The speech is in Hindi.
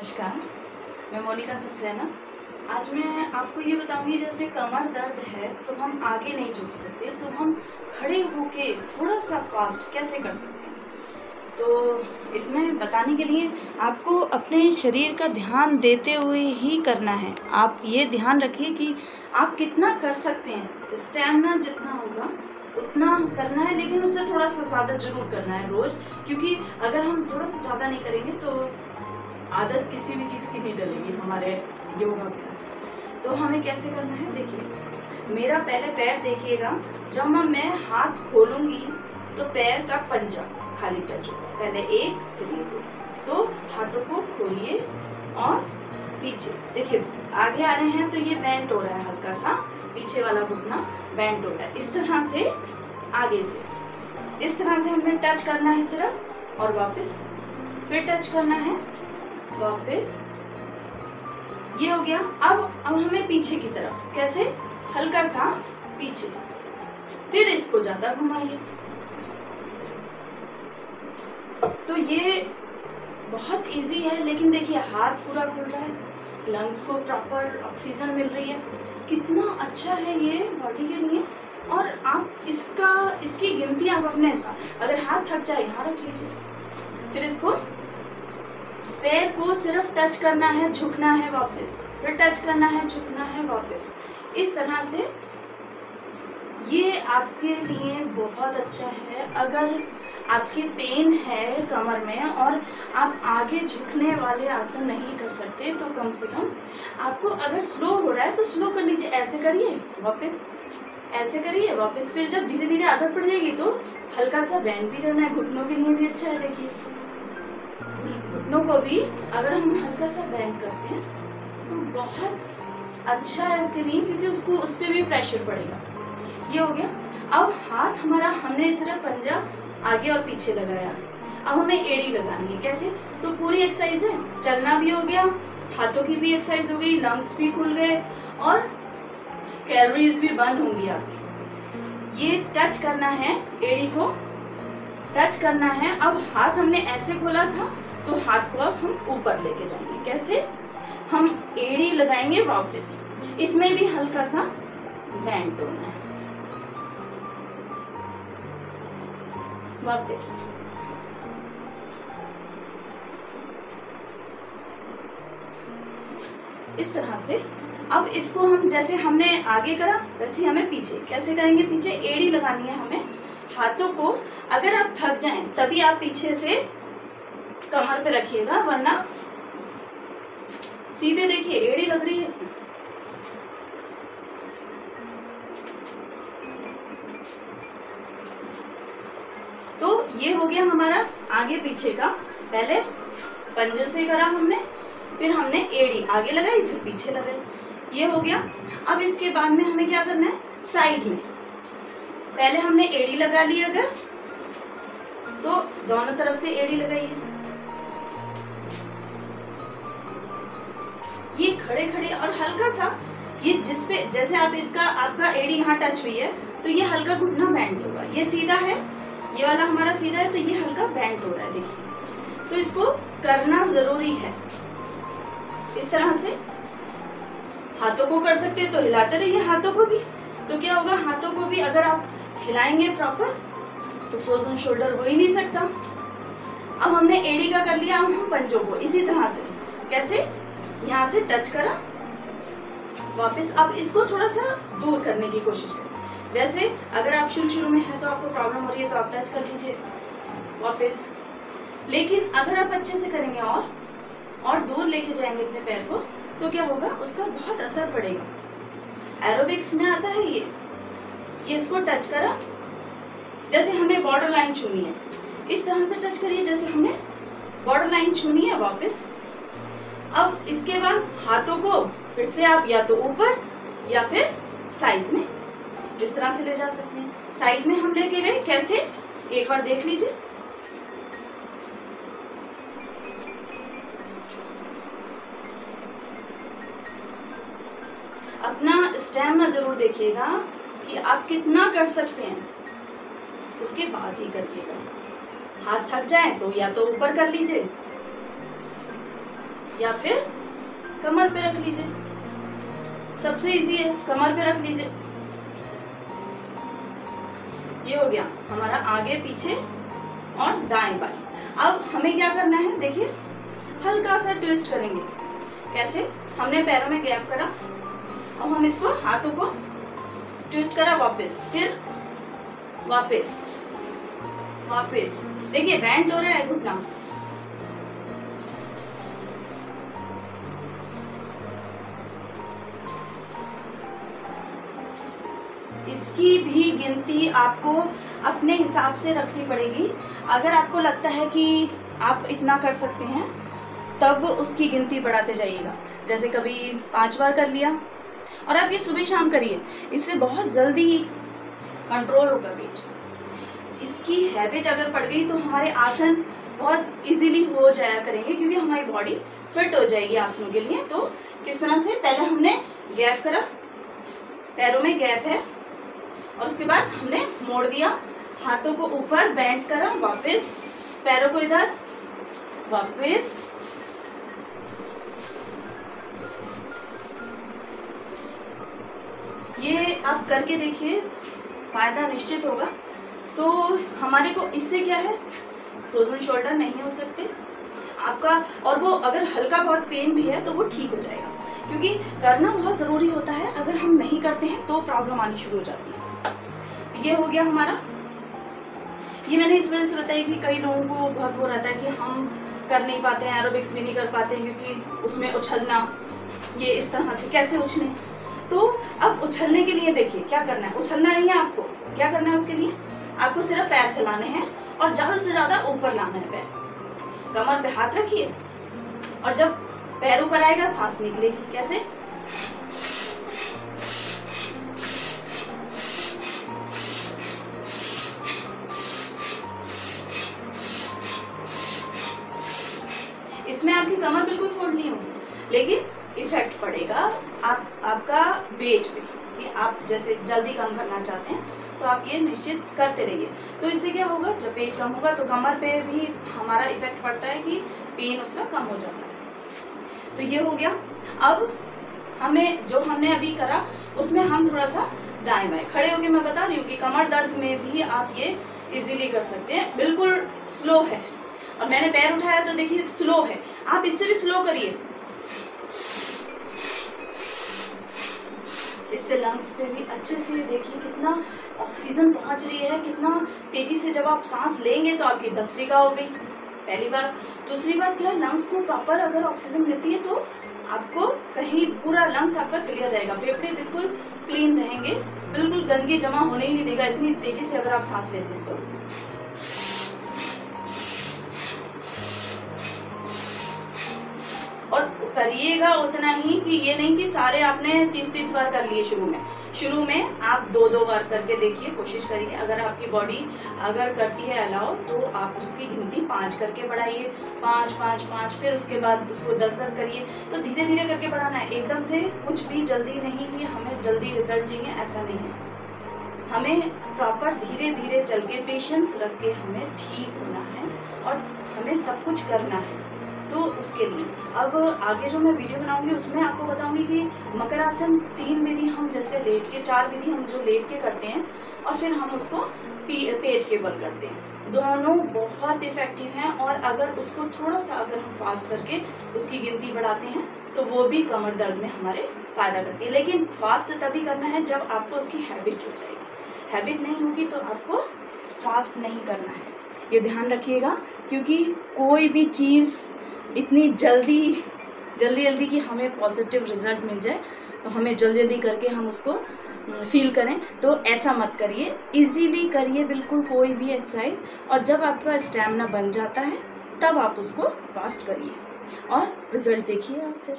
नमस्कार, मैं मोनिका सक्सेना। आज मैं आपको ये बताऊंगी, जैसे कमर दर्द है तो हम आगे नहीं झुक सकते, तो हम खड़े होके थोड़ा सा फास्ट कैसे कर सकते हैं। तो इसमें बताने के लिए आपको अपने शरीर का ध्यान देते हुए ही करना है। आप ये ध्यान रखिए कि आप कितना कर सकते हैं, स्टैमिना जितना होगा उतना करना है, लेकिन उससे थोड़ा सा ज़्यादा ज़रूर करना है रोज़, क्योंकि अगर हम थोड़ा सा ज़्यादा नहीं करेंगे तो आदत किसी भी चीज़ की नहीं डलेगी हमारे योगाभ्यास में। तो हमें कैसे करना है, देखिए मेरा पहले पैर देखिएगा। जब मैं हाथ खोलूंगी तो पैर का पंजा खाली टच होगा, पहले एक फिर ये दो। तो हाथों को खोलिए और पीछे देखिए, आगे आ रहे हैं तो ये बेंट हो रहा है, हल्का सा पीछे वाला घुटना बेंट हो रहा है। इस तरह से आगे से इस तरह से हमने टच करना है सिर्फ, और वापस फिर टच करना है, वापस। ये हो गया। अब हमें पीछे की तरफ कैसे, हल्का सा पीछे, फिर इसको ज्यादा घुमाइए। तो ये बहुत इजी है, लेकिन देखिए हाथ पूरा खुल रहा है, लंग्स को प्रॉपर ऑक्सीजन मिल रही है। कितना अच्छा है ये बॉडी के लिए। और आप इसकी गिनती आप अपने हिसाब, अगर हाथ थक जाए यहाँ रख लीजिए, फिर इसको पैर को सिर्फ टच करना है, झुकना है, वापस फिर टच करना है, झुकना है, वापस। इस तरह से ये आपके लिए बहुत अच्छा है। अगर आपके पेन है कमर में और आप आगे झुकने वाले आसन नहीं कर सकते, तो कम से कम आपको, अगर स्लो हो रहा है तो स्लो कर लीजिए, ऐसे करिए, वापस ऐसे करिए, वापस। फिर जब धीरे धीरे आदत पड़ जाएगी तो हल्का सा बैंड भी करना है, घुटनों के लिए भी अच्छा है। देखिए घुटनों को भी अगर हम हल्का सा बैंड करते हैं तो बहुत अच्छा है उसके लिए, क्योंकि उसको उस पर भी प्रेशर पड़ेगा। ये हो गया। अब हाथ हमारा, हमने सिर्फ पंजा आगे और पीछे लगाया, अब हमें एड़ी लगानी है। कैसे, तो पूरी एक्सरसाइज है, चलना भी हो गया, हाथों की भी एक्सरसाइज हो गई, लंग्स भी खुल गए और कैलोरीज भी बर्न होंगी आपकी। ये टच करना है, एड़ी को टच करना है। अब हाथ हमने ऐसे खोला था तो हाथ को अब हम ऊपर लेके जाएंगे। कैसे, हम एड़ी लगाएंगे, वापस इसमें भी हल्का सा बैंड होना है, वापस। इस तरह से अब इसको हम, जैसे हमने आगे करा वैसे ही हमें पीछे कैसे करेंगे। पीछे एड़ी लगानी है हमें हाथों को। अगर आप थक जाएं तभी आप पीछे से कमर पे रखिएगा, वरना सीधे देखिए एड़ी लग रही है इसमें। तो ये हो गया हमारा आगे पीछे का। पहले पंजे से करा हमने, फिर हमने एड़ी आगे लगाई, फिर पीछे लगाई। ये हो गया। अब इसके बाद में हमें क्या करना है, साइड में पहले हमने एड़ी लगा ली, अगर तो दोनों तरफ से एड़ी लगाइए। ये खड़े खड़े और हल्का सा, ये जिसपे जैसे आप इसका, आपका एड़ी यहाँ टच हुई है तो ये हल्का घुटना बैंड होगा। ये सीधा है, ये वाला हमारा सीधा है, तो ये हल्का बैंड हो रहा है, देखिए। तो इसको करना जरूरी है। इस तरह से हाथों को कर सकते तो हिलाते रहिए हाथों को भी, तो क्या होगा, हाथों को भी अगर आप हिलाएंगे प्रॉपर तो फ्रोजन शोल्डर हो ही नहीं सकता। अब हमने एड़ी का कर लिया, हम पंजों को इसी तरह से, कैसे, यहाँ से टच करा, वापस। अब इसको थोड़ा सा दूर करने की कोशिश करें। जैसे अगर आप शुरू में है तो आपको प्रॉब्लम हो रही है तो आप टच कर लीजिए, वापस। लेकिन अगर आप अच्छे से करेंगे और दूर लेके जाएंगे अपने पैर को, तो क्या होगा, उसका बहुत असर पड़ेगा। एरोबिक्स में आता है ये इसको टच करा, जैसे हमें बॉर्डर लाइन छूनी है, इस तरह से टच करिए जैसे हमने बॉर्डर लाइन छूनी है, वापस। अब इसके बाद हाथों को फिर से आप या तो ऊपर या फिर साइड में इस तरह से ले जा सकते हैं। साइड में हम लेके गए, कैसे, एक बार देख लीजिए। अपना स्टैमिना जरूर देखिएगा कि आप कितना कर सकते हैं, उसके बाद ही करिएगा। हाथ थक जाए तो या तो ऊपर कर लीजिए, या फिर कमर पे रख लीजिए, सबसे इजी है, कमर पे रख लीजिए। ये हो गया हमारा आगे पीछे और दाएं बाएं। अब हमें क्या करना है, देखिए हल्का सा ट्विस्ट करेंगे। कैसे? हमने पैरों में गैप करा, अब हम इसको हाथों को ट्विस्ट करा, वापस, फिर वापस वापस। देखिए बैंड हो रहा है घुटना। इसकी भी गिनती आपको अपने हिसाब से रखनी पड़ेगी। अगर आपको लगता है कि आप इतना कर सकते हैं तब उसकी गिनती बढ़ाते जाइएगा। जैसे कभी 5 बार कर लिया, और आप ये सुबह शाम करिए, इससे बहुत जल्दी कंट्रोल होगा वेट। इसकी हैबिट अगर पड़ गई तो हमारे आसन बहुत इजीली हो जाया करेंगे, क्योंकि हमारी बॉडी फिट हो जाएगी आसनों के लिए। तो किस तरह से, पहले हमने गैप करा, पैरों में गैप है, और उसके बाद हमने मोड़ दिया, हाथों को ऊपर बेंड करा, वापस पैरों को इधर, वापस, ये आप करके देखिए, फायदा निश्चित होगा। तो हमारे को इससे क्या है, फ्रोजन शोल्डर नहीं हो सकते आपका, और वो अगर हल्का बहुत पेन भी है तो वो ठीक हो जाएगा, क्योंकि करना बहुत ज़रूरी होता है। अगर हम नहीं करते हैं तो प्रॉब्लम आनी शुरू हो जाती है। तो ये हो गया हमारा। ये मैंने इस वजह से बताया कि कई लोगों को बहुत वो रहता है कि हम कर नहीं पाते हैं, एरोबिक्स भी नहीं कर पाते हैं, क्योंकि उसमें उछलना, ये इस तरह से कैसे उछले। तो अब उछलने के लिए देखिए क्या करना है, उछलना नहीं है आपको, क्या करना है उसके लिए, आपको सिर्फ पैर चलाने हैं और ज़्यादा से ज़्यादा ऊपर लाना है पैर। कमर पे हाथ रखिए, और जब पैर ऊपर आएगा सांस निकलेगी। कैसे? इसमें आपकी कमर बिल्कुल फोल्ड नहीं होगी, लेकिन इफेक्ट पड़ेगा आपका वेट पे, कि आप जैसे जल्दी कम करना चाहते हैं तो आप ये निश्चित करते रहिए। तो इससे क्या होगा, जब वेट कम होगा तो कमर पे भी हमारा इफेक्ट पड़ता है कि पेन उसका कम हो जाता है। तो ये हो गया। अब हमें जो हमने अभी करा उसमें हम थोड़ा सा दाएं बाएं खड़े होके, मैं बता रही हूँ कि कमर दर्द में भी आप ये इजीली कर सकते हैं। बिल्कुल स्लो है, और मैंने पैर उठाया तो देखिए स्लो है, आप इससे भी स्लो करिए। इससे लंग्स पे भी अच्छे से देखिए कितना ऑक्सीजन पहुंच रही है, कितना तेजी से जब आप सांस लेंगे तो आपकी भस्त्रिका हो गई, पहली बात। दूसरी बात क्या है, लंग्स को प्रॉपर अगर ऑक्सीजन मिलती है तो आपको कहीं पूरा लंग्स आपका क्लियर रहेगा, फेफड़े बिल्कुल क्लीन रहेंगे, बिल्कुल गंदगी जमा होने ही नहीं देगा इतनी तेजी से अगर आप सांस लेते हैं तो। और करिएगा उतना ही कि ये नहीं कि सारे आपने 30-30 बार कर लिए। शुरू में आप 2-2 बार करके देखिए, कोशिश करिए। अगर आपकी बॉडी अगर करती है अलाउ तो आप उसकी गिनती 5 करके बढ़ाइए, 5-5-5, फिर उसके बाद उसको 10-10 करिए। तो धीरे धीरे करके बढ़ाना है, एकदम से कुछ भी जल्दी नहीं कि हमें जल्दी रिजल्ट चाहिए, ऐसा नहीं है। हमें प्रॉपर धीरे धीरे चल के पेशेंस रख के हमें ठीक होना है, और हमें सब कुछ करना है। तो उसके लिए अब आगे जो मैं वीडियो बनाऊंगी उसमें आपको बताऊंगी कि मकर आसन 3 विधि हम जैसे लेट के, 4 विधि हम जो लेट के करते हैं, और फिर हम उसको पेट के बल करते हैं। दोनों बहुत इफेक्टिव हैं, और अगर उसको थोड़ा सा अगर हम फास्ट करके उसकी गिनती बढ़ाते हैं तो वो भी कमर दर्द में हमारे फ़ायदा करती है। लेकिन फास्ट तभी करना है जब आपको उसकी हैबिट हो जाएगी। हैबिट नहीं होगी तो आपको फास्ट नहीं करना है, ये ध्यान रखिएगा। क्योंकि कोई भी चीज़ इतनी जल्दी कि हमें पॉजिटिव रिजल्ट मिल जाए तो हमें जल्दी करके हम उसको फील करें, तो ऐसा मत करिए। इजीली करिए बिल्कुल कोई भी एक्सरसाइज, और जब आपका स्टैमिना बन जाता है तब आप उसको फास्ट करिए और रिजल्ट देखिए आप फिर।